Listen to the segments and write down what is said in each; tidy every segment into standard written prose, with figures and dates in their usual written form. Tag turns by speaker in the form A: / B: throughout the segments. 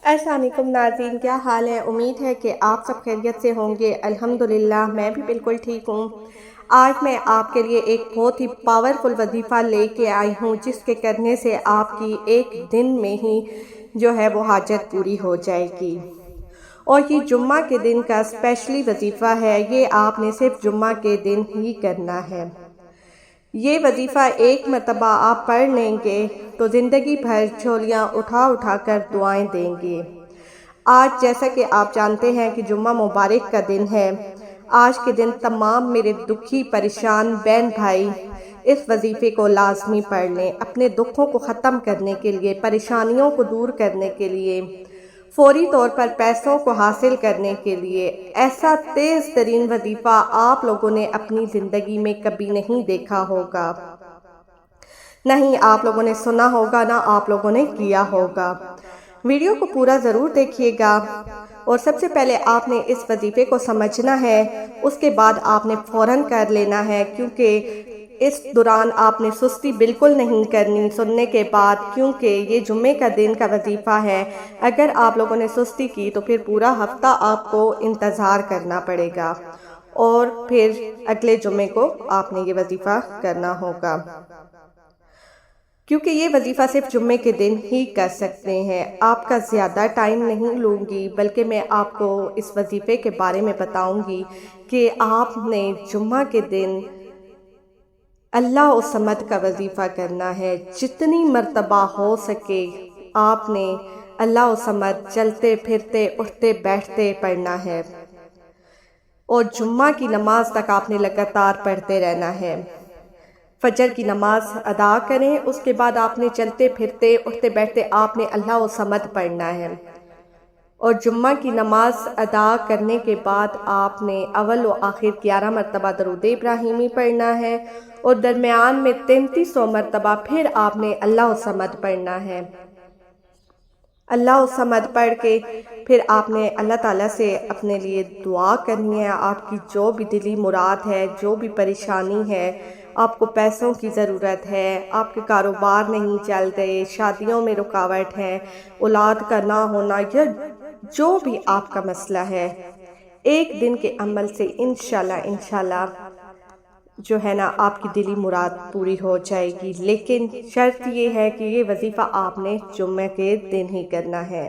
A: السلام علیکم ناظرین، کیا حال ہے؟ امید ہے کہ آپ سب خیریت سے ہوں گے۔ الحمدللہ میں بھی بالکل ٹھیک ہوں۔ آج میں آپ کے لیے ایک بہت ہی پاورفل وظیفہ لے کے آئی ہوں، جس کے کرنے سے آپ کی ایک دن میں ہی جو ہے وہ حاجت پوری ہو جائے گی۔ اور یہ جمعہ کے دن کا اسپیشلی وظیفہ ہے، یہ آپ نے صرف جمعہ کے دن ہی کرنا ہے۔ یہ وظیفہ ایک مرتبہ آپ پڑھ لیں گے تو زندگی بھر جھولیاں اٹھا اٹھا کر دعائیں دیں گے۔ آج جیسا کہ آپ جانتے ہیں کہ جمعہ مبارک کا دن ہے، آج کے دن تمام میرے دکھی پریشان بہن بھائی اس وظیفے کو لازمی پڑھ لیں، اپنے دکھوں کو ختم کرنے کے لیے، پریشانیوں کو دور کرنے کے لیے، فوری طور پر پیسوں کو حاصل کرنے کے لیے۔ ایسا تیز ترین وظیفہ آپ لوگوں نے اپنی زندگی میں کبھی نہیں دیکھا ہوگا، نہیں آپ لوگوں نے سنا ہوگا، نہ آپ لوگوں نے کیا ہوگا۔ ویڈیو کو پورا ضرور دیکھیے گا، اور سب سے پہلے آپ نے اس وظیفے کو سمجھنا ہے، اس کے بعد آپ نے فوراً کر لینا ہے، کیونکہ اس دوران آپ نے سستی بالکل نہیں کرنی سننے کے بعد، کیونکہ یہ جمعے کا دن کا وظیفہ ہے۔ اگر آپ لوگوں نے سستی کی تو پھر پورا ہفتہ آپ کو انتظار کرنا پڑے گا، اور پھر اگلے جمعے کو آپ نے یہ وظیفہ کرنا ہوگا، کیونکہ یہ وظیفہ صرف جمعے کے دن ہی کر سکتے ہیں۔ آپ کا زیادہ ٹائم نہیں لوں گی، بلکہ میں آپ کو اس وظیفے کے بارے میں بتاؤں گی کہ آپ نے جمعہ کے دن اللہ الصمد کا وظیفہ کرنا ہے۔ جتنی مرتبہ ہو سکے آپ نے اللہ الصمد چلتے پھرتے اٹھتے بیٹھتے پڑھنا ہے، اور جمعہ کی نماز تک آپ نے لگاتار پڑھتے رہنا ہے۔ فجر کی نماز ادا کریں، اس کے بعد آپ نے چلتے پھرتے اٹھتے بیٹھتے آپ نے اللہ الصمد پڑھنا ہے، اور جمعہ کی نماز ادا کرنے کے بعد آپ نے اول و آخر 11 مرتبہ درود ابراہیمی پڑھنا ہے، اور درمیان میں 3300 مرتبہ پھر آپ نے اللہ الصمد پڑھنا ہے۔ اللہ الصمد پڑھ کے پھر آپ نے اللہ تعالیٰ سے اپنے لیے دعا کرنی ہے، آپ کی جو بھی دلی مراد ہے، جو بھی پریشانی ہے، آپ کو پیسوں کی ضرورت ہے، آپ کے کاروبار نہیں چل رہے، شادیوں میں رکاوٹ ہے، اولاد کا نہ ہونا، یا جو بھی آپ کا مسئلہ ہے، ایک دن کے عمل سے انشاءاللہ جو ہے نا آپ کی دلی مراد پوری ہو جائے گی۔ لیکن شرط یہ ہے کہ یہ وظیفہ آپ نے جمعہ کے دن ہی کرنا ہے۔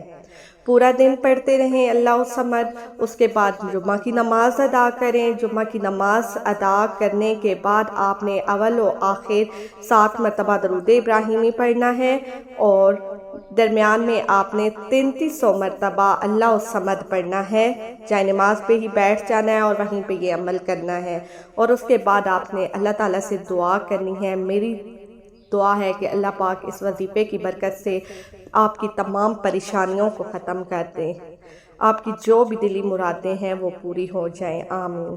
A: پورا دن پڑھتے رہیں اللہ الصمد، اس کے بعد جمعہ کی نماز ادا کریں۔ جمعہ کی نماز ادا کرنے کے بعد آپ نے اول و آخر 7 مرتبہ درود ابراہیمی پڑھنا ہے، اور درمیان میں آپ نے 3300 مرتبہ اللہ الصمد پڑھنا ہے۔ جائے نماز پہ ہی بیٹھ جانا ہے اور وہیں پہ یہ عمل کرنا ہے، اور اس کے بعد آپ نے اللہ تعالیٰ سے دعا کرنی ہے۔ میری دعا ہے کہ اللہ پاک اس وظیفے کی برکت سے آپ کی تمام پریشانیوں کو ختم کر دیں، آپ کی جو بھی دلی مرادیں ہیں وہ پوری ہو جائیں، آمین۔